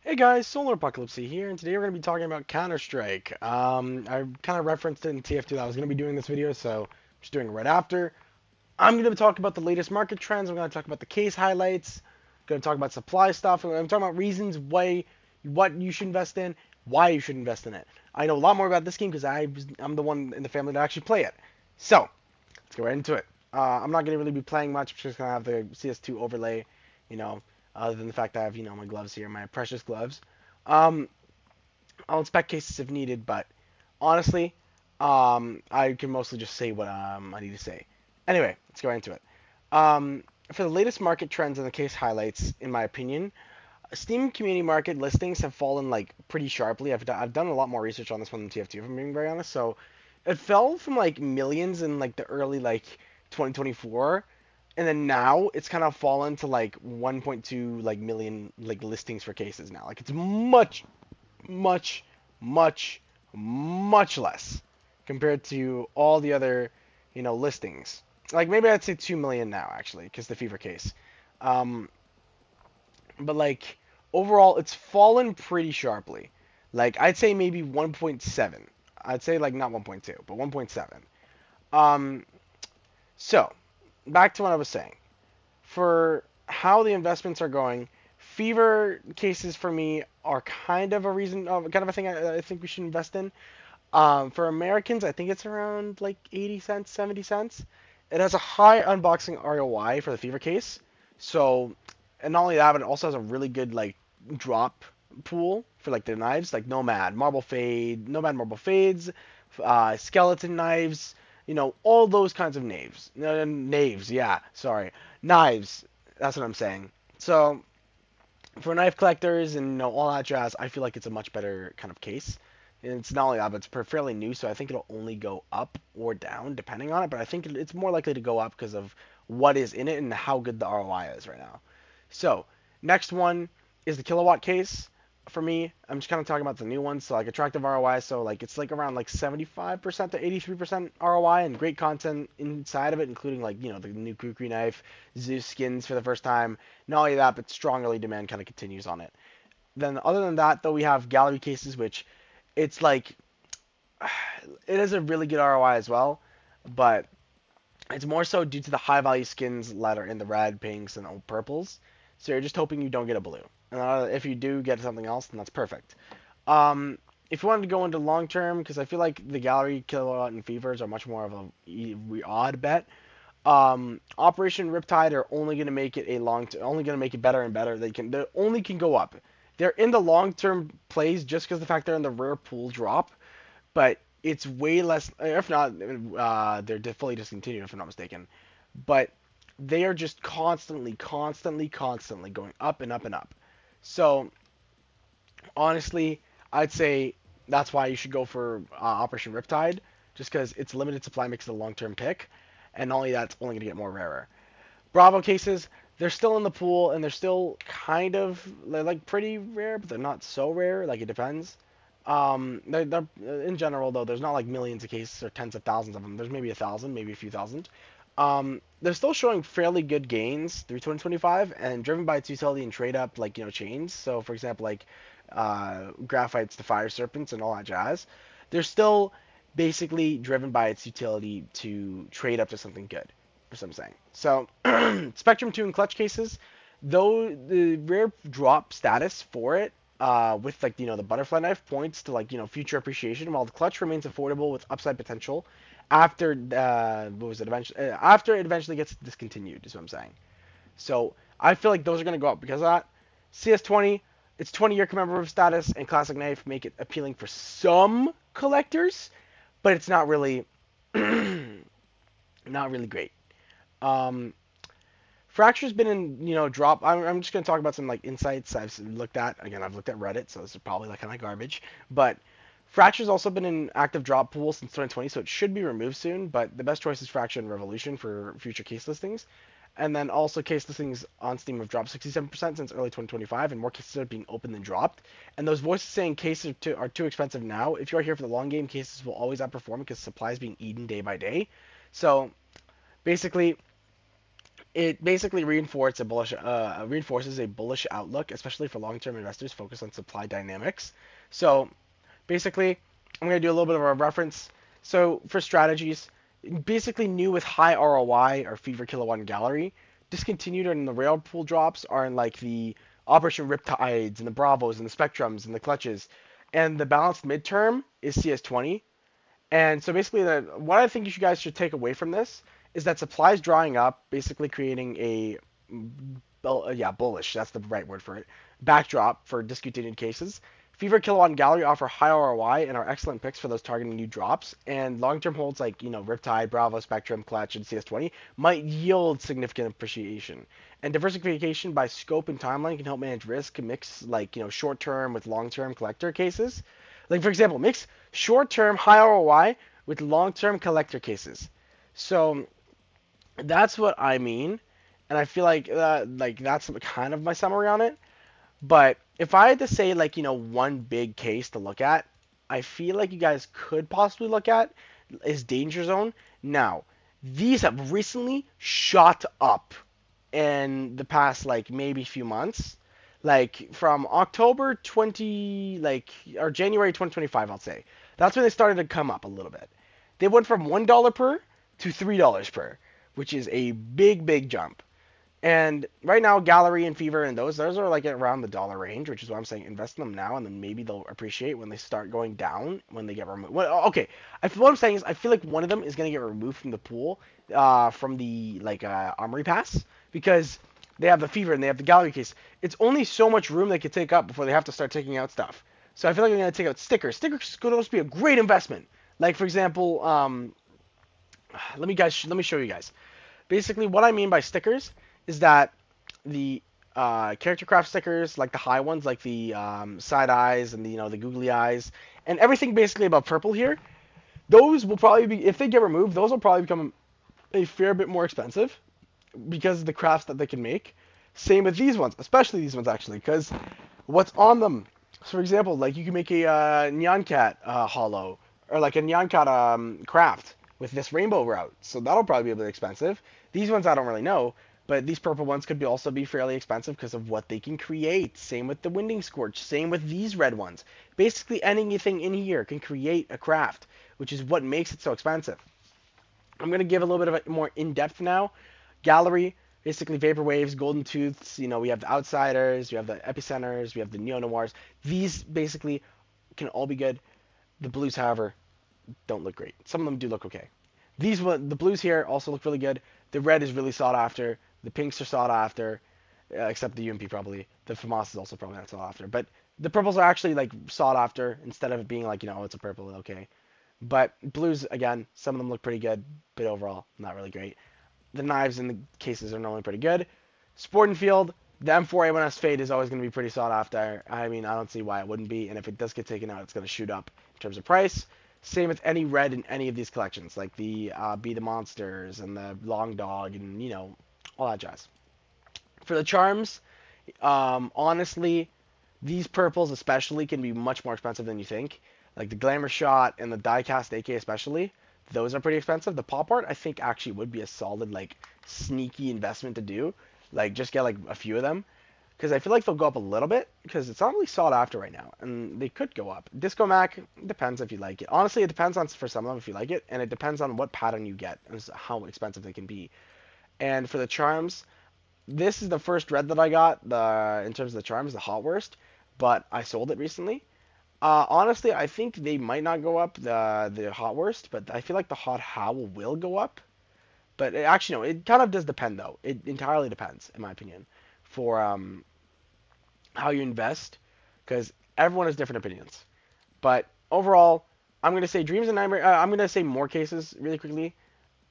Hey guys, SolarApocalapsi here, and today we're going to be talking about Counter-Strike. I kind of referenced it in TF2 that I was going to be doing this video, so I'm just doing it right after. I'm going to talk about the latest market trends. I'm going to talk about the case highlights. I'm going to talk about supply stuff. I'm talking about reasons why, what you should invest in, why you should invest in it. I know a lot more about this game because I'm the one in the family to actually play it. So let's get right into it. I'm not going to really be playing much. I'm just going to have the CS2 overlay, you know, other than the fact that I have, my gloves here, my precious gloves. Um, I'll inspect cases if needed, but honestly, I can mostly just say what I need to say. Anyway, let's go right into it. For the latest market trends and the case highlights, in my opinion, Steam community market listings have fallen like pretty sharply. I've done a lot more research on this one than TF2, if I'm being very honest. So it fell from like millions in like the early like 2024, and then now it's kind of fallen to like 1.2 like million like listings for cases now. Like it's much, much, much less compared to all the other, listings. Like maybe I'd say 2 million now actually, because the fever case. Um, but like overall, it's fallen pretty sharply. Like I'd say maybe 1.7. I'd say like not 1.2, but 1.7. Um, so back to what I was saying. For how the investments are going, fever cases for me are kind of a reason, kind of a thing I think we should invest in. For Americans, I think it's around like 80 cents, 70 cents. It has a high unboxing ROI for the fever case. So, and not only that, but it also has a really good like drop pool for like the knives, like Nomad Marble Fades, skeleton knives, all those kinds of knives, yeah, sorry, knives. That's what I'm saying. So, for knife collectors and all that jazz, I feel like it's a much better kind of case. And it's not only that, but it's fairly new, so I think it'll only go up or down depending on it. But I think it's more likely to go up because of what is in it and how good the ROI is right now. So next one is the kilowatt case. For me, I'm just kind of talking about the new ones. So like attractive ROI, so like it's like around like 75% to 83% ROI and great content inside of it, including like the new Kukri knife, Zeus skins for the first time. Not only that, but strong early demand kind of continues on it. Then other than that, though, we have gallery cases, which it's like it is a really good ROI as well, but it's more so due to the high value skins that are in the red, pinks, and purples. So you're just hoping you don't get a blue. If you do get something else, then that's perfect. Um, if you wanted to go into long term, because I feel like the gallery kilowatt and fevers are much more of a odd bet. Operation Riptide are only going to make it only going to make it better and better. They only can go up. They're in the long term plays just because the fact they're in the rare pool drop, but it's way less. If not, they're fully discontinued if I'm not mistaken. But they are just constantly going up and up and up. So honestly, I'd say that's why you should go for Operation Riptide, just because its limited supply makes it a long-term pick, and not only that, it's only going to get more rarer. Bravo cases, they're still in the pool, and they're still they're like pretty rare, but they're not so rare. Like it depends. They're in general though, there's not like millions of cases or tens of thousands of them. There's maybe 1,000, maybe a few thousand. They're still showing fairly good gains through 2025, and driven by its utility and trade up like chains. So for example, like graphites to fire serpents and all that jazz. They're still basically driven by its utility to trade up to something good. That's what I'm saying. So Spectrum 2 and clutch cases, though the rare drop status for it with like the butterfly knife points to like future appreciation, while the clutch remains affordable with upside potential after what was it eventually after it eventually gets discontinued is what I'm saying. So I feel like those are going to go up because of that. CS20, its 20-year commemorative status and classic knife make it appealing for some collectors, but it's not really not really great. Um, Fracture's been in drop. I'm just going to talk about some like insights I've looked at. Again, I've looked at Reddit, so this is probably like kind of garbage. But Fracture's also been in active drop pool since 2020, so it should be removed soon. But the best choice is Fracture and Revolution for future case listings. And then also case listings on Steam have dropped 67% since early 2025, and more cases are being opened than dropped. And those voices saying cases are too expensive now, if you are here for the long game, cases will always outperform because supply is being eaten day by day. So basically, It basically reinforces a bullish outlook, especially for long-term investors focused on supply dynamics. So basically, I'm going to do a little bit of a reference. So for strategies, basically new with high ROI or fever kilowatt and gallery, discontinued in the rail pool drops are in like the Operation Riptides and the Bravos and the Spectrums and the Clutches. And the balanced midterm is CS20. And so basically, what I think you guys should take away from this is that supply is drying up, basically creating a yeah, bullish. That's the right word for it. Backdrop for discontinued cases. Fever, Kilowatt, and Gallery offer high ROI and are excellent picks for those targeting new drops. And long-term holds like Riptide, Bravo, Spectrum, Clutch, and CS20 might yield significant appreciation. And diversification by scope and timeline can help manage risk. Mix like short-term with long-term collector cases. Like for example, mix short-term high ROI with long-term collector cases. So that's what I mean, and I feel like that's kind of my summary on it. But if I had to say like one big case to look at, I feel like you guys could possibly look at is Danger Zone. Now, these have recently shot up in the past like maybe few months, like from October 20 like or January 2025, I'll say. That's when they started to come up a little bit. They went from $1 per to $3 per, which is a big jump. And right now, Gallery and Fever and those are like around the dollar range, which is why I'm saying invest in them now, and then maybe they'll appreciate when they start going down when they get removed. Well, okay, what I'm saying is I feel like one of them is gonna get removed from the pool, from the like Armory pass because they have the Fever and they have the Gallery case. It's only so much room they could take up before they have to start taking out stuff. So I feel like they're gonna take out stickers. Stickers could also be a great investment. Like for example, let me show you guys. Basically, what I mean by stickers is that the character craft stickers, like the high ones, like the side eyes and the the googly eyes, and everything basically about purple here, those will probably be, if they get removed, those will probably become a fair bit more expensive because of the crafts that they can make. Same with these ones, especially these ones actually, because what's on them. So for example, like you can make a Neon Cat hollow, or like a Neon Cat craft with this rainbow route. So that'll probably be a bit expensive. These ones I don't really know, but these purple ones could also be fairly expensive because of what they can create. Same with the Winding Scorch. Same with these red ones. Basically anything in here can create a craft, which is what makes it so expensive. I'm going to give a little bit of a more in-depth now. Gallery, basically Vapor Waves, Golden Tooths, we have the Outsiders, we have the Epicenters, we have the Neo-Noirs. These basically can all be good. The blues, however, don't look great. Some of them do look okay. The blues here also look really good. The red is really sought after. The pinks are sought after, except the UMP probably. The FAMAS is also probably not sought after. But the purples are actually like sought after instead of it being like, oh, it's a purple, okay. But blues, again, some of them look pretty good, but overall, not really great. The knives and the cases are normally pretty good. Sport and Field, the M4A1S Fade is always going to be pretty sought after. I mean, I don't see why it wouldn't be. And if it does get taken out, it's going to shoot up in terms of price. Same with any red in any of these collections, like the Be the Monsters and the Long Dog and, all that jazz. For the charms, honestly, these purples especially can be much more expensive than you think. Like the Glamour Shot and the Diecast AK especially, those are pretty expensive. The pop art I think actually would be a solid like sneaky investment to do. Like just get like a few of them because I feel like they'll go up a little bit because it's not really sought after right now, and they could go up. Disco Mac depends if you like it. Honestly, it depends on for some of them if you like it, and it depends on what pattern you get and how expensive they can be. And for the charms, this is the first red that I got. In terms of the charms, the hot worst, but I sold it recently. Honestly, I think they might not go up the hot worst, but I feel like the hot howl will go up. But actually, no, it kind of does depend though. It entirely depends, in my opinion, for how you invest, because everyone has different opinions. But overall, I'm gonna say Dreams and Nightmare. I'm gonna say more cases really quickly.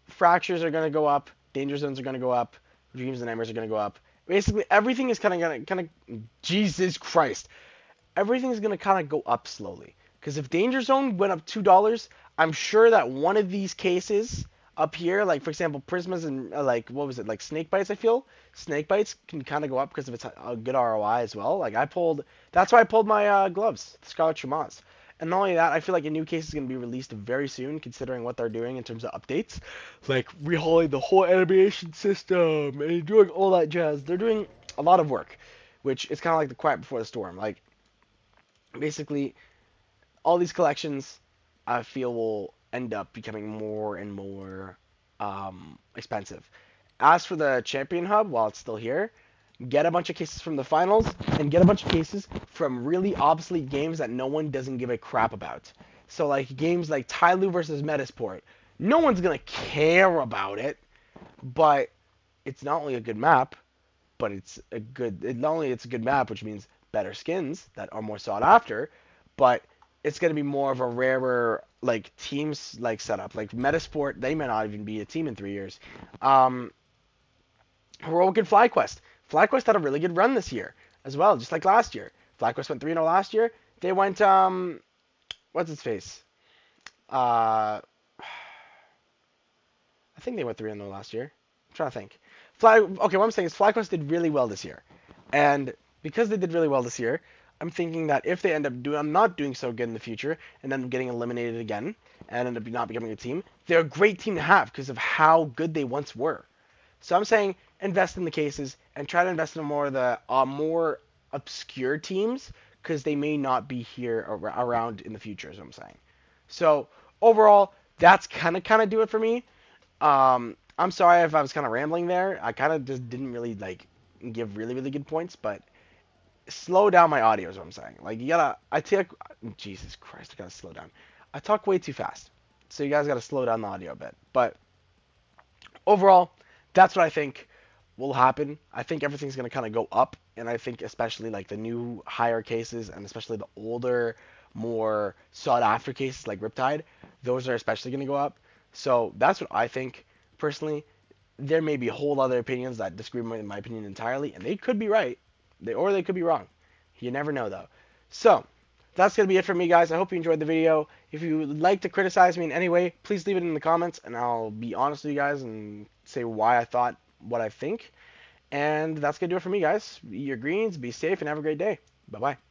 Fractures are gonna go up. Danger Zones are gonna go up. Dreams and Nightmares are gonna go up. Basically, everything is kind of Jesus Christ. Everything is gonna kind of go up slowly. Because if Danger Zone went up $2, I'm sure that one of these cases up here, like for example, Prismas and like what was it, like Snake Bites? I feel Snake Bites can kind of go up because of its a good ROI as well. Like that's why I pulled my gloves, the Scarlet Chamas. And not only that, I feel like a new case is going to be released very soon, considering what they're doing in terms of updates, like rehauling the whole animation system and doing all that jazz. They're doing a lot of work, which is kind of like the quiet before the storm. Like basically, all these collections, I feel will end up becoming more and more expensive. As for the Champion Hub, while it's still here, get a bunch of cases from the finals and get a bunch of cases from really obsolete games that no one doesn't give a crap about. So like games like Tyloo versus Metasport, no one's gonna care about it, but it's not only a good map, but it's a good. Not only it's a good map, which means better skins that are more sought after, but it's gonna be more of a rarer like teams like setup. Like Metasport, they may not even be a team in 3 years. Um, Heroic and FlyQuest. FlyQuest had a really good run this year as well, just like last year. FlyQuest went 3-0 last year. They went what's its face? I think they went 3-0 last year. I'm trying to think. Okay, what I'm saying is FlyQuest did really well this year. And because they did really well this year, I'm thinking that if they end up not doing so good in the future and end up getting eliminated again and end up not becoming a team, they're a great team to have because of how good they once were. So I'm saying invest in the cases and try to invest in more of the more obscure teams because they may not be here around in the future. Is what I'm saying. So overall, that's kind of do it for me. I'm sorry if I was kind of rambling there. I kind of just didn't really like give really good points, but slow down my audio is what I'm saying. Like you gotta, Jesus Christ, I gotta slow down. I talk way too fast, so you guys gotta slow down the audio a bit. But overall, that's what I think will happen. I think everything's going to kind of go up, and I think especially like the new higher cases and especially the older, more sought after cases like Riptide, those are especially going to go up. So that's what I think personally. There may be whole other opinions that disagree with my opinion entirely, and they could be right, or they could be wrong. You never know though. So that's going to be it for me, guys. I hope you enjoyed the video. If you would like to criticize me in any way, please leave it in the comments, and I'll be honest with you guys and say why I thought what I think. And that's going to do it for me, guys. Eat your greens, be safe, and have a great day. Bye-bye.